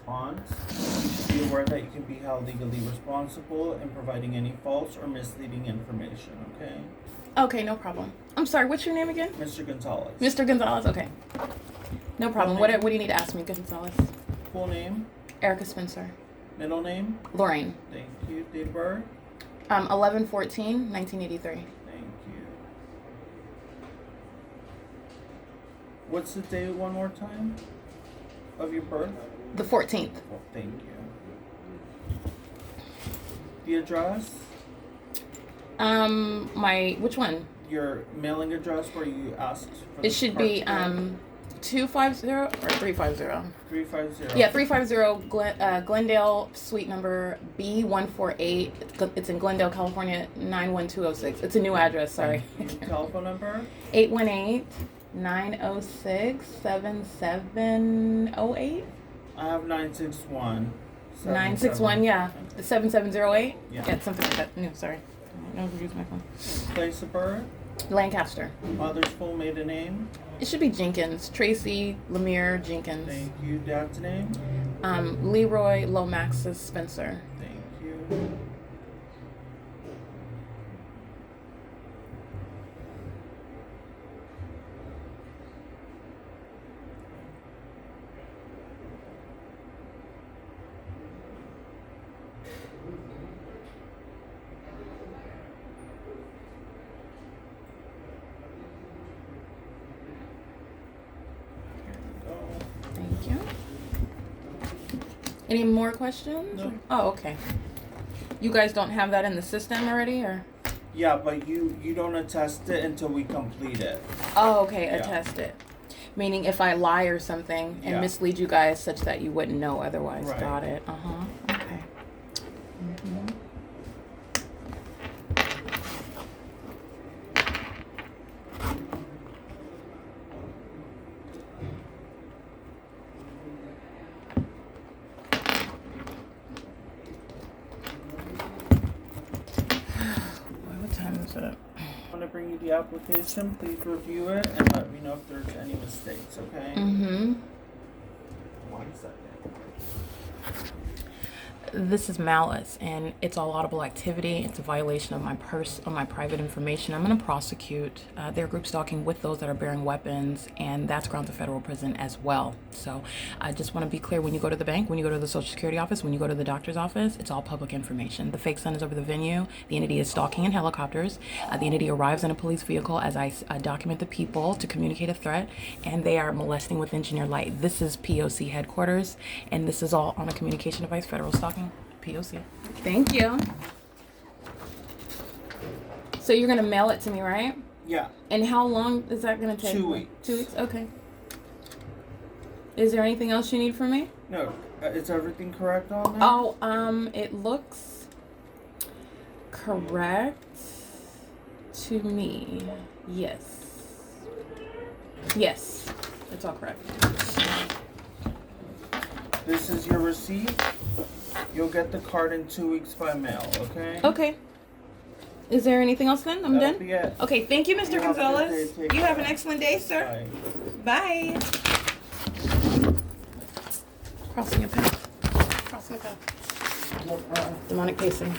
response. You should be aware that you can be held legally responsible in providing any false or misleading information, okay? Okay, no problem. I'm sorry, what's your name again? Mr. Gonzalez. Mr. Gonzalez, okay. No problem. What do you need to ask me, Gonzalez? Full name? Erica Spencer. Middle name? Lorraine. Thank you. Date of birth? 11/14/1983. Thank you. What's the date one more time of your birth? The 14th. Well, thank you. The address? Which one? Your mailing address where you asked for It should be 250 or 350. 350. Yeah, 350 Glendale, suite number B148. It's in Glendale, California, 91206. It's a new address, sorry. Telephone number? 818-906-7708. I have 961. 961, yeah. 7708? Yeah. Yeah, something like that. No, sorry. I don't use my phone. Place of birth? Lancaster. Mother's full maiden name? It should be Jenkins. Tracy Lemire Jenkins. Thank you. Dad's name? Leroy Lomaxis Spencer. Thank you. Thank you. Any more questions? No. Oh, okay. You guys don't have that in the system already, or? Yeah, but you don't attest it until we complete it. Oh, okay. Yeah. Attest it. Meaning if I lie or something and Yeah. mislead you guys such that you wouldn't know otherwise. Right. Got it. Okay. Mm-hmm. What time is it? I'm going to bring you the application. Please review it and let me know if there's any mistakes, okay? Mm-hmm. 1 second. This is malice, and it's a laudable activity. It's a violation of my private information. I'm going to prosecute their group stalking with those that are bearing weapons, and that's grounds of federal prison as well. So I just want to be clear: when you go to the bank, when you go to the Social Security office, when you go to the doctor's office, it's all public information. The fake sun is over the venue. The entity is stalking in helicopters. The entity arrives in a police vehicle as I document the people to communicate a threat, and they are molesting with engineered light. This is P.O.C. headquarters, and this is all on a communication device, federal stalking. P.O.C. Thank you. So you're gonna mail it to me, right? Yeah. And how long is that gonna take? 2 weeks. 2 weeks? Okay. Is there anything else you need from me? No. Is everything correct on there? Oh, it looks correct to me. Yes. Yes. It's all correct. This is your receipt. You'll get the card in 2 weeks by mail, okay? Okay. Is there anything else then? I'm That'll done? be it. Okay, thank you, Mr. You have a good Gonzalez. day. Take You have care. an excellent day, sir. Bye. Bye. Crossing a path. Crossing a path. Demonic pacing.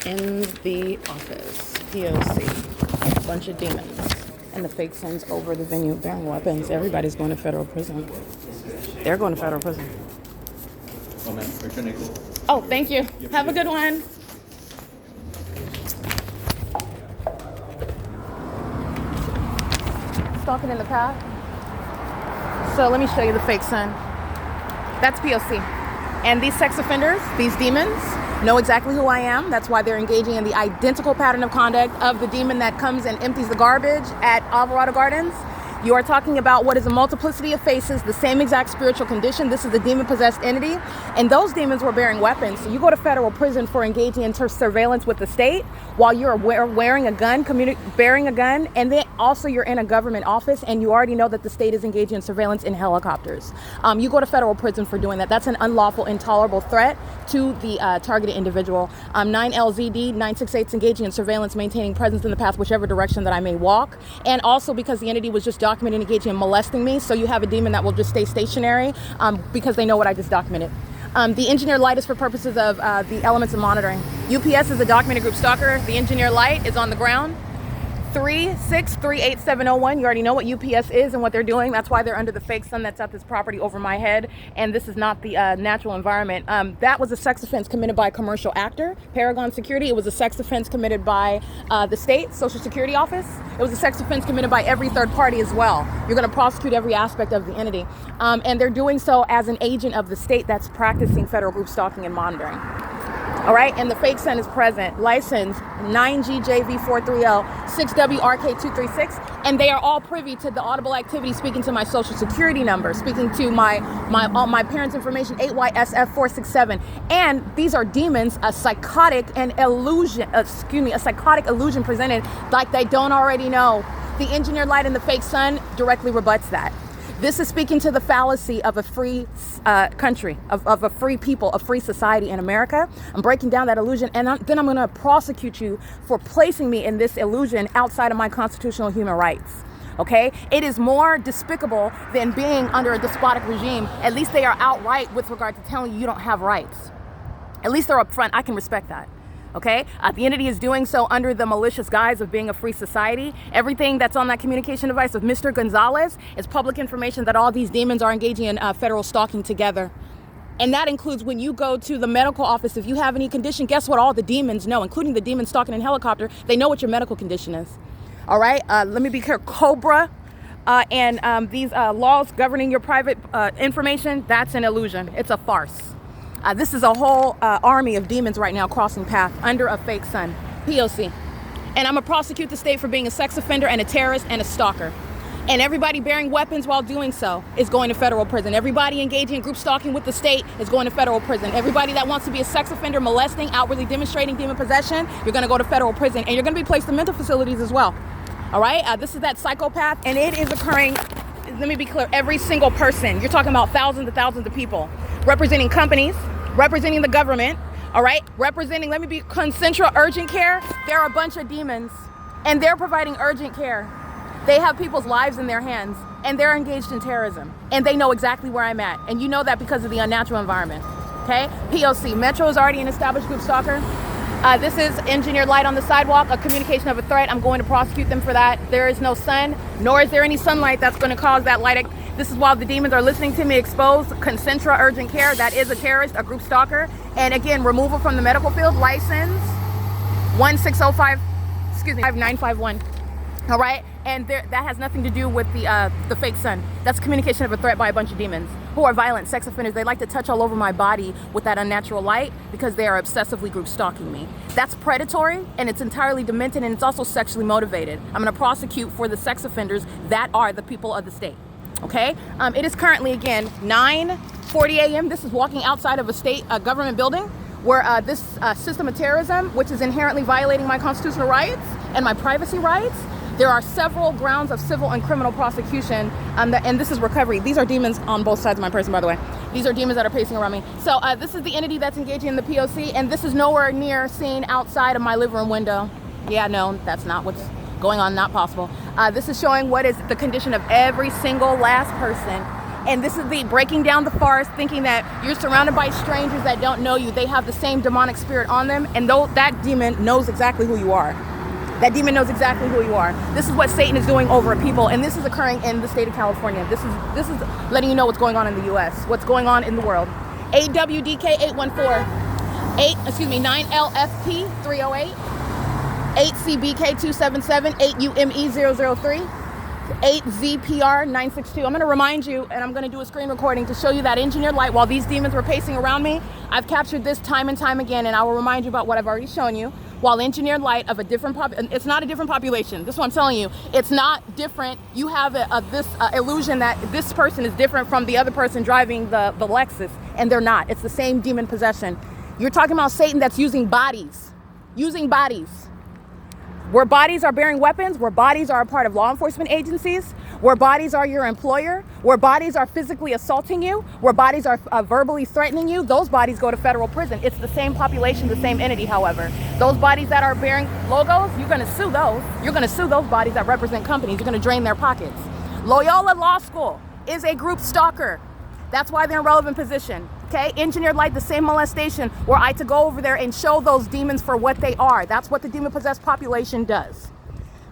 In the office. P.O.C. A bunch of demons. And the fake sons over the venue bearing weapons. Everybody's going to federal prison. They're going to federal prison. Oh, man, we're connected. Oh, thank you. Have a good one. Stalking in the path. So let me show you the fake son. That's P.O.C. And these sex offenders, these demons, know exactly who I am. That's why they're engaging in the identical pattern of conduct of the demon that comes and empties the garbage at Alvarado Gardens. You are talking about what is a multiplicity of faces, the same exact spiritual condition. This is a demon-possessed entity, and those demons were bearing weapons. So you go to federal prison for engaging in surveillance with the state while you're wearing a gun, bearing a gun, and then also you're in a government office, and you already know that the state is engaging in surveillance in helicopters. You go to federal prison for doing that. That's an unlawful, intolerable threat to the targeted individual. 9LZD 968 is engaging in surveillance, maintaining presence in the path, whichever direction that I may walk, and also because the entity was just documented documented engaging in molesting me. So you have a demon that will just stay stationary because they know what I just documented. The engineered light is for purposes of the elements of monitoring. UPS is a documented group stalker. The engineered light is on the ground. 3638701. You already know what UPS is and what they're doing. That's why they're under the fake sun that's at this property over my head. And this is not the natural environment. That was a sex offense committed by a commercial actor, Paragon Security. It was a sex offense committed by the state Social Security Office. It was a sex offense committed by every third party as well. You're going to prosecute every aspect of the entity. And they're doing so as an agent of the state that's practicing federal group stalking and monitoring. All right, and the fake sun is present. License 9GJV430 6WRK236, and they are all privy to the audible activity, speaking to my social security number, speaking to my parents' information, 8YSF467. And these are demons, a psychotic illusion presented like they don't already know. The engineered light and the fake sun directly rebuts that. This is speaking to the fallacy of a free country, of a free people, a free society in America. I'm breaking down that illusion, and then I'm going to prosecute you for placing me in this illusion outside of my constitutional human rights. Okay? It is more despicable than being under a despotic regime. At least they are outright with regard to telling you don't have rights. At least they're upfront. I can respect that. Okay? The entity is doing so under the malicious guise of being a free society. Everything that's on that communication device of Mr. Gonzalez is public information that all these demons are engaging in federal stalking together. And that includes when you go to the medical office, if you have any condition, guess what all the demons know, including the demons stalking in helicopter, they know what your medical condition is. All right? Let me be clear. COBRA and these laws governing your private information, that's an illusion. It's a farce. This is a whole army of demons right now crossing path under a fake sun. P.O.C. And I'm going to prosecute the state for being a sex offender and a terrorist and a stalker. And everybody bearing weapons while doing so is going to federal prison. Everybody engaging in group stalking with the state is going to federal prison. Everybody that wants to be a sex offender, molesting, outwardly demonstrating demon possession, you're going to go to federal prison. And you're going to be placed in mental facilities as well. All right? This is that psychopath, and it is occurring, let me be clear, every single person. You're talking about thousands and thousands of people representing companies, representing the government, all right? Representing, let me be, Concentra Urgent Care. There are a bunch of demons, and they're providing urgent care. They have people's lives in their hands, and they're engaged in terrorism, and they know exactly where I'm at, and you know that because of the unnatural environment, okay? P.O.C. Metro is already an established group stalker. This is engineered light on the sidewalk, a communication of a threat. I'm going to prosecute them for that. There is no sun, nor is there any sunlight that's going to cause that light. This is while the demons are listening to me expose Concentra Urgent Care. That is a terrorist, a group stalker. And again, removal from the medical field, license 5951. All right? And that has nothing to do with the fake sun. That's communication of a threat by a bunch of demons who are violent sex offenders. They like to touch all over my body with that unnatural light because they are obsessively group stalking me. That's predatory, and it's entirely demented, and it's also sexually motivated. I'm going to prosecute for the sex offenders that are the people of the state. Okay? It is currently, again, 9:40 a.m. This is walking outside of a state government building where this system of terrorism, which is inherently violating my constitutional rights and my privacy rights. There are several grounds of civil and criminal prosecution, and this is recovery. These are demons on both sides of my person, by the way. These are demons that are pacing around me. So this is the entity that's engaging in the P.O.C., and this is nowhere near seen outside of my living room window. Yeah, no, that's not what's going on, not possible. This is showing what is the condition of every single last person. And this is the breaking down the farce, thinking that you're surrounded by strangers that don't know you. They have the same demonic spirit on them, and that demon knows exactly who you are. That demon knows exactly who you are. This is what Satan is doing over people, and this is occurring in the state of California. This is letting you know what's going on in the U.S., what's going on in the world. 8WDK814, 9LFP 308, 8CBK 277, 8UME 003, 8ZPR 962. I'm going to remind you, and I'm going to do a screen recording to show you that engineered light while these demons were pacing around me. I've captured this time and time again, and I will remind you about what I've already shown you. While engineered light of a different it's not a different population. This is what I'm telling you. It's not different. You have this illusion that this person is different from the other person driving the Lexus, and they're not. It's the same demon possession. You're talking about Satan that's using bodies. Where bodies are bearing weapons, where bodies are a part of law enforcement agencies, where bodies are your employer, where bodies are physically assaulting you, where bodies are verbally threatening you, those bodies go to federal prison. It's the same population, the same entity, however. Those bodies that are bearing logos, you're going to sue those. You're going to sue those bodies that represent companies. You're going to drain their pockets. Loyola Law School is a group stalker. That's why they're in relevant position. Okay, engineered light, the same molestation, were I to go over there and show those demons for what they are. That's what the demon-possessed population does.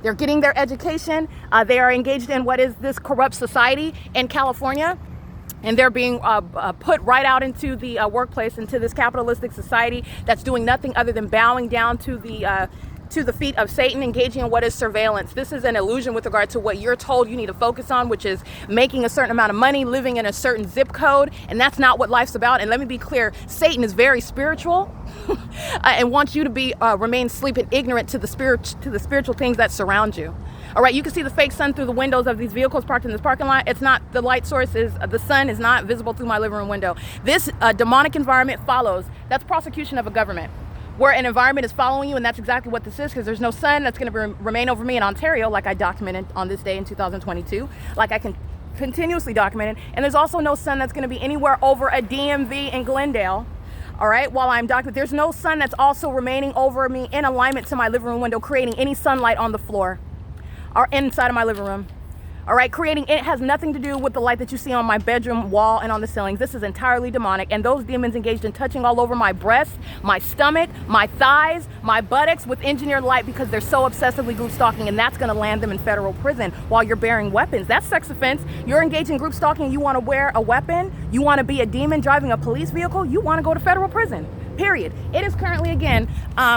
They're getting their education. They are engaged in what is this corrupt society in California. And they're being put right out into the workplace, into this capitalistic society that's doing nothing other than bowing down to the feet of Satan, engaging in what is surveillance. This is an illusion with regard to what you're told you need to focus on, which is making a certain amount of money, living in a certain zip code, and that's not what life's about. And let me be clear, Satan is very spiritual and wants you to be remain sleeping ignorant to the spiritual things that surround you. All right, you can see the fake sun through the windows of these vehicles parked in this parking lot. It's not, the light source is, the sun is not visible through my living room window. This demonic environment follows. That's prosecution of a government, where an environment is following you, and that's exactly what this is, because there's no sun that's going to remain over me in Ontario, like I documented on this day in 2022, like I can continuously document it. And there's also no sun that's going to be anywhere over a DMV in Glendale. All right, while I'm documenting, there's no sun that's also remaining over me in alignment to my living room window, creating any sunlight on the floor or inside of my living room. All right, it has nothing to do with the light that you see on my bedroom wall and on the ceilings. This is entirely demonic, and those demons engaged in touching all over my breasts, my stomach, my thighs, my buttocks with engineered light, because they're so obsessively group stalking, and that's going to land them in federal prison while you're bearing weapons. That's sex offense. You're engaged in group stalking, you want to wear a weapon, you want to be a demon driving a police vehicle, you want to go to federal prison. Period. It is currently, again,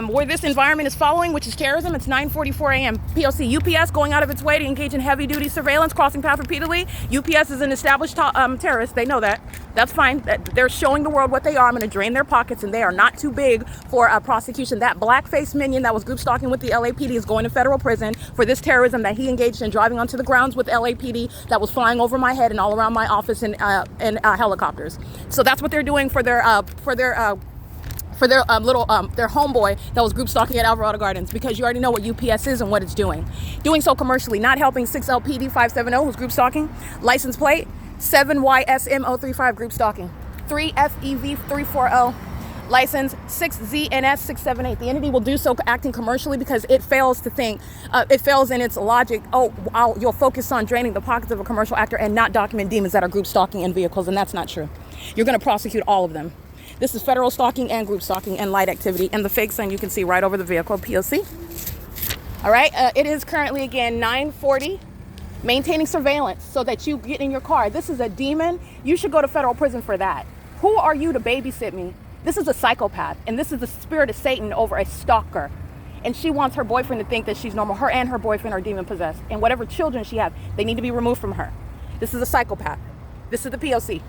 where this environment is following, which is terrorism. It's 9:44 a.m. P.O.C. UPS going out of its way to engage in heavy-duty surveillance, crossing path repeatedly. UPS is an established terrorist. They know that. That's fine. They're showing the world what they are. I'm going to drain their pockets, and they are not too big for prosecution. That black-faced minion that was group stalking with the LAPD is going to federal prison for this terrorism that he engaged in, driving onto the grounds with LAPD that was flying over my head and all around my office in helicopters. So that's what they're doing for their their homeboy that was group stalking at Alvarado Gardens, because you already know what UPS is and what it's doing. Doing so commercially, not helping 6LPD 570, who's group stalking. License plate 7YSM035, group stalking. 3FEV340, license 6ZNS 678. The entity will do so acting commercially because it fails to think, it fails in its logic. You'll focus on draining the pockets of a commercial actor and not document demons that are group stalking in vehicles, and that's not true. You're going to prosecute all of them. This is federal stalking and group stalking and light activity, and the fake sun you can see right over the vehicle, P.O.C. All right, it is currently, again, 9:40, maintaining surveillance so that you get in your car. This is a demon. You should go to federal prison for that. Who are you to babysit me? This is a psychopath, and this is the spirit of Satan over a stalker. And she wants her boyfriend to think that she's normal. Her and her boyfriend are demon-possessed, and whatever children she has, they need to be removed from her. This is a psychopath. This is the P.O.C.